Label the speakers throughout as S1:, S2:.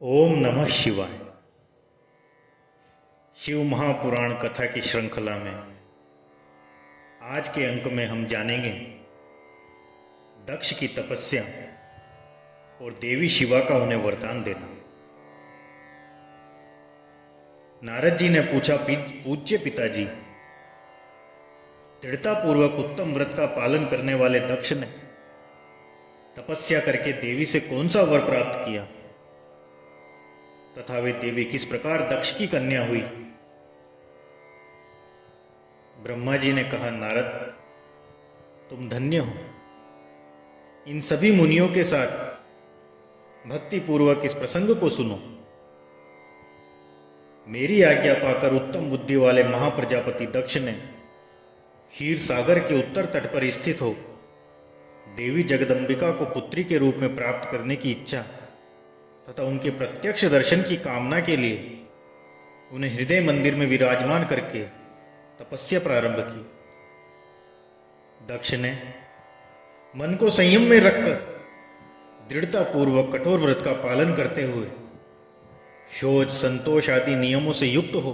S1: ओम नमः शिवाय। शिव महापुराण कथा की श्रृंखला में आज के अंक में हम जानेंगे दक्ष की तपस्या और देवी शिवा का उन्हें वरदान देना। नारद जी ने पूछा, पूज्य पिताजी, दृढ़तापूर्वक उत्तम व्रत का पालन करने वाले दक्ष ने तपस्या करके देवी से कौन सा वर प्राप्त किया तथा वे देवी किस प्रकार दक्ष की कन्या हुई? ब्रह्मा जी ने कहा, नारद, तुम धन्य हो। इन सभी मुनियों के साथ भक्ति पूर्वक इस प्रसंग को सुनो। मेरी आज्ञा पाकर उत्तम बुद्धि वाले महाप्रजापति दक्ष ने क्षीर सागर के उत्तर तट पर स्थित हो देवी जगदंबिका को पुत्री के रूप में प्राप्त करने की इच्छा तथा उनके प्रत्यक्ष दर्शन की कामना के लिए उन्हें हृदय मंदिर में विराजमान करके तपस्या प्रारंभ की। दक्ष ने मन को संयम में रखकर दृढ़तापूर्वक कठोर व्रत का पालन करते हुए शौच, संतोष आदि नियमों से युक्त हो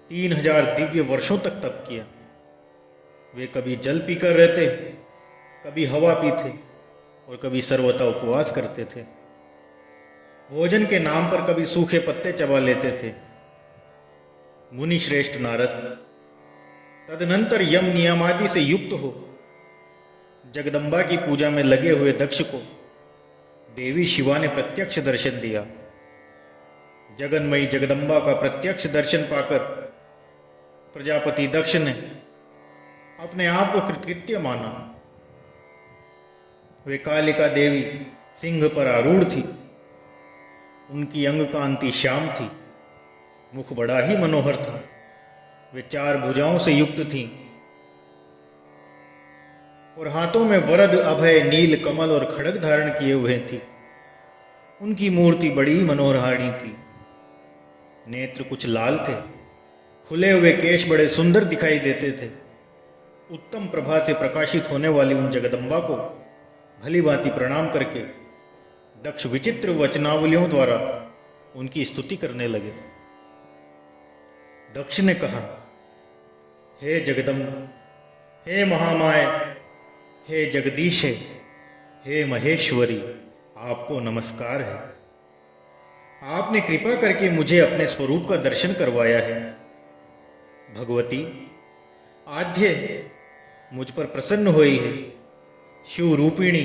S1: 3000 दिव्य वर्षों तक तप किया। वे कभी जल पीकर रहते, कभी हवा पीते और कभी सर्वथा उपवास करते थे। भोजन के नाम पर कभी सूखे पत्ते चबा लेते थे। मुनि श्रेष्ठ नारद तदनंतर यम नियमादि से युक्त हो जगदंबा की पूजा में लगे हुए दक्ष को देवी शिवा ने प्रत्यक्ष दर्शन दिया। जगन्मयी जगदंबा का प्रत्यक्ष दर्शन पाकर प्रजापति दक्ष ने अपने आप को कृतकृत्य माना। वे कालिका देवी सिंह पर आरूढ़ थी। उनकी अंग कांति श्याम थी, मुख बड़ा ही मनोहर था। वे 4 भुजाओं से युक्त थीं और हाथों में वरद, अभय, नील कमल और खड्ग धारण किए हुए थी। उनकी मूर्ति बड़ी मनोहारिणी थी। नेत्र कुछ लाल थे, खुले हुए केश बड़े सुंदर दिखाई देते थे। उत्तम प्रभा से प्रकाशित होने वाली उन जगदंबा को भली भांति प्रणाम करके दक्ष विचित्र वचनावलियों द्वारा उनकी स्तुति करने लगे। दक्ष ने कहा, हे जगदम्ब, हे महामाय, हे जगदीश, हे महेश्वरी, आपको नमस्कार है। आपने कृपा करके मुझे अपने स्वरूप का दर्शन करवाया है। भगवती आद्य मुझ पर प्रसन्न हुई है। शिव रूपिणी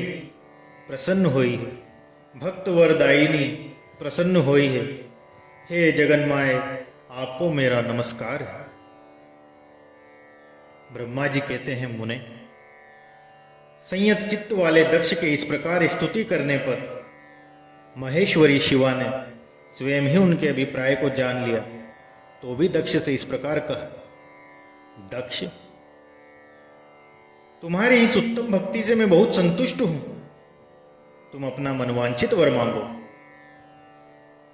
S1: प्रसन्न हुई है। भक्त वरदायिनी प्रसन्न हुई है। हे जगन्माय, आपको मेरा नमस्कार है। ब्रह्मा जी कहते हैं, मुने, संयत चित्त वाले दक्ष के इस प्रकार स्तुति करने पर महेश्वरी शिवा ने स्वयं ही उनके अभिप्राय को जान लिया तो भी दक्ष से इस प्रकार कहा, दक्ष, तुम्हारी इस उत्तम भक्ति से मैं बहुत संतुष्ट हूं। तुम अपना मनवांछित वर मांगो।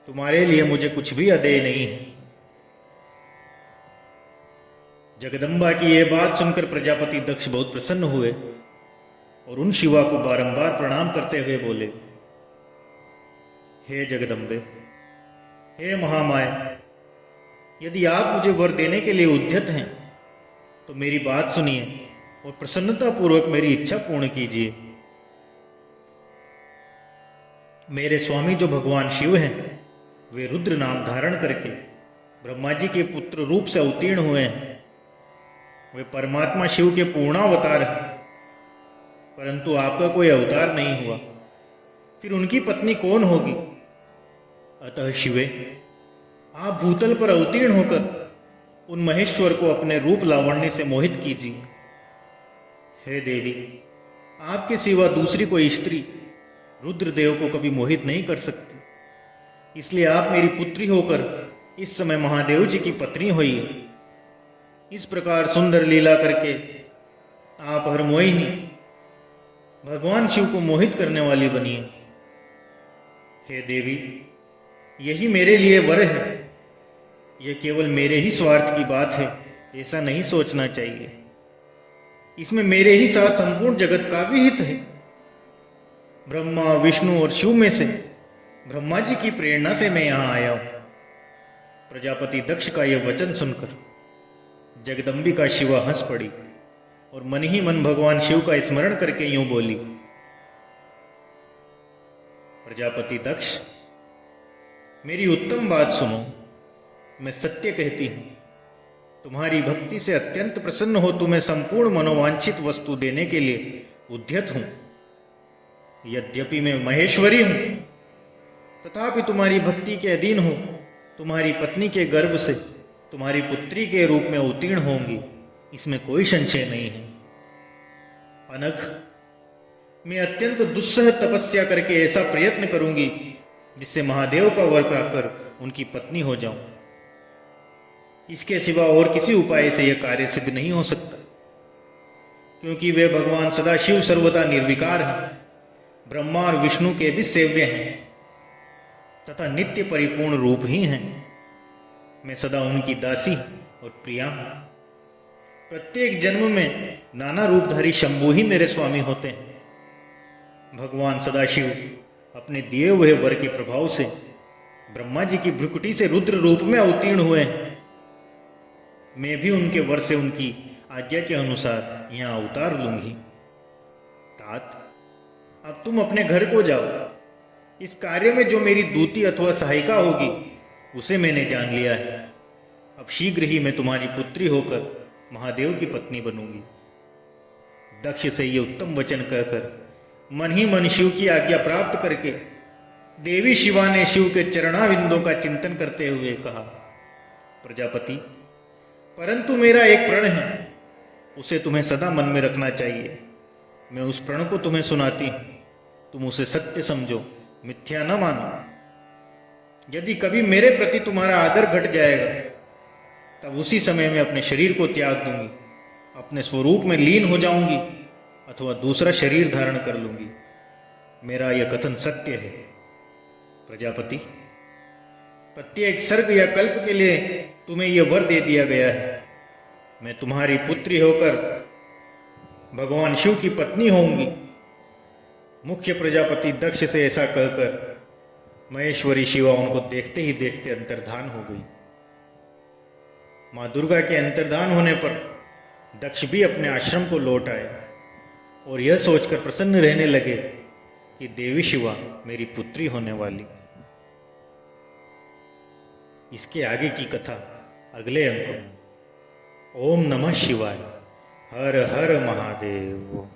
S1: तुम्हारे लिए मुझे कुछ भी अदेय नहीं है। जगदंबा की यह बात सुनकर प्रजापति दक्ष बहुत प्रसन्न हुए और उन शिवा को बारंबार प्रणाम करते हुए बोले, हे जगदंबे, हे महामाया, यदि आप मुझे वर देने के लिए उद्यत हैं तो मेरी बात सुनिए और प्रसन्नतापूर्वक मेरी इच्छा पूर्ण कीजिए। मेरे स्वामी जो भगवान शिव हैं, वे रुद्र नाम धारण करके ब्रह्मा जी के पुत्र रूप से अवतीर्ण हुए हैं। वे परमात्मा शिव के पूर्णावतार हैं, परंतु आपका कोई अवतार नहीं हुआ। फिर उनकी पत्नी कौन होगी? अतः शिवे, आप भूतल पर अवतीर्ण होकर उन महेश्वर को अपने रूप लावण्य से मोहित कीजिए। हे देवी, आपके सिवा दूसरी कोई स्त्री रुद्रदेव को कभी मोहित नहीं कर सकती। इसलिए आप मेरी पुत्री होकर इस समय महादेव जी की पत्नी हुई। इस प्रकार सुंदर लीला करके आप हर मोहिनी भगवान शिव को मोहित करने वाली बनिए। हे देवी, यही मेरे लिए वर है। यह केवल मेरे ही स्वार्थ की बात है, ऐसा नहीं सोचना चाहिए। इसमें मेरे ही साथ संपूर्ण जगत का भी हित है। ब्रह्मा, विष्णु और शिव में से ब्रह्मा जी की प्रेरणा से मैं यहां आया हूं। प्रजापति दक्ष का यह वचन सुनकर जगदम्बिका शिवा हंस पड़ी और मन ही मन भगवान शिव का स्मरण करके यूं बोली, प्रजापति दक्ष, मेरी उत्तम बात सुनो। मैं सत्य कहती हूं, तुम्हारी भक्ति से अत्यंत प्रसन्न हो तुम्हें संपूर्ण मनोवांछित वस्तु देने के लिए उद्यत हूं। यद्यपि मैं महेश्वरी हूं, तथापि तुम्हारी भक्ति के अधीन हो तुम्हारी पत्नी के गर्भ से तुम्हारी पुत्री के रूप में उत्तीर्ण होंगी, इसमें कोई संशय नहीं है। अनघ, मैं अत्यंत दुस्सह तपस्या करके ऐसा प्रयत्न करूंगी जिससे महादेव का वर पाकर उनकी पत्नी हो जाऊं। इसके सिवा और किसी उपाय से यह कार्य सिद्ध नहीं हो सकता, क्योंकि वे भगवान सदाशिव सर्वदा निर्विकार हैं, ब्रह्मा और विष्णु के भी सेव्य हैं तथा नित्य परिपूर्ण रूप ही हैं। मैं सदा उनकी दासी और प्रिया हूं। प्रत्येक जन्म में नाना रूपधारी शंभु ही मेरे स्वामी होते हैं। भगवान सदाशिव अपने दिए हुए वर के प्रभाव से ब्रह्मा जी की भ्रुकुटी से रुद्र रूप में अवतीर्ण हुए हैं। मैं भी उनके वर से उनकी आज्ञा के अनुसार यहां अवतार लूंगी। तात, अब तुम अपने घर को जाओ। इस कार्य में जो मेरी दूती अथवा सहायिका होगी उसे मैंने जान लिया है। अब शीघ्र ही मैं तुम्हारी पुत्री होकर महादेव की पत्नी बनूंगी। दक्ष से ये उत्तम वचन कहकर मन ही मन शिव की आज्ञा प्राप्त करके देवी शिवा ने शिव के चरणाविंदों का चिंतन करते हुए कहा, प्रजापति, परंतु मेरा एक प्रण है, उसे तुम्हें सदा मन में रखना चाहिए। मैं उस प्रण को तुम्हें सुनाती हूं, तुम उसे सत्य समझो, मिथ्या न मानो। यदि कभी मेरे प्रति तुम्हारा आदर घट जाएगा तब उसी समय मैं अपने शरीर को त्याग दूंगी, अपने स्वरूप में लीन हो जाऊंगी अथवा दूसरा शरीर धारण कर लूंगी। मेरा यह कथन सत्य है। प्रजापति, प्रत्येक सर्ग या कल्प के लिए तुम्हें यह वर दे दिया गया है। मैं तुम्हारी पुत्री होकर भगवान शिव की पत्नी होंगी। मुख्य प्रजापति दक्ष से ऐसा कहकर महेश्वरी शिवा उनको देखते ही देखते अंतर्धान हो गई। मां दुर्गा के अंतर्धान होने पर दक्ष भी अपने आश्रम को लौट आए और यह सोचकर प्रसन्न रहने लगे कि देवी शिवा मेरी पुत्री होने वाली। इसके आगे की कथा अगले अंक में। ओम नमः शिवाय। हर हर महादेव।